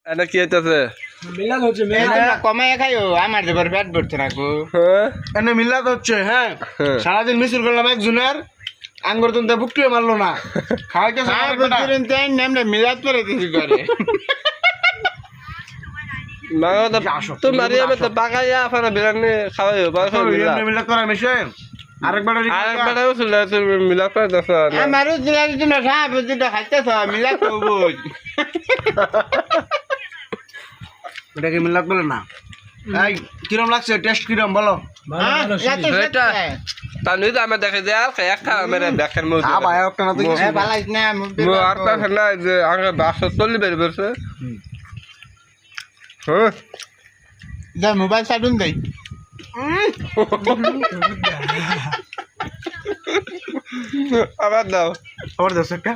এটা কি হইতেছে? মিলাদ হচ্ছে কমাই খাইও আমার যে পেট ভরছে রাখো হ্যাঁ এনে মিলাদ হচ্ছে হ্যাঁ হ্যাঁ। সারাদিন মিছিল করলাম একজনের আঙ্গুর তুলতে বুকটিও মারলো না খাওয়াইতে মিলাদ করে দিছি করে তুই মারিয়ামে তো পাকাইয়া আপনারা বিরিয়ানি খাওয়াই মিলাদ করা মিশে আরেকবার আরেকবার ছিল তুমি মিলাদ করে দেখো আমারও দিলার জন্য সাহেব যেটা খাইতেছ মিলাদ করবো এটাকে মিলাদ বলে না এই কিরম লাগছে টেস্ট কিরম বলো তাহলে তো আমি দেখে যে আর একটা মেরে ব্যাকের মধ্যে ভাই একটা না তো কিছু আর তা না যে আগে 140 বের বেরছে হ্যাঁ যা মোবাইল সাইডুন দেই আবার দাও আবার দশ একটা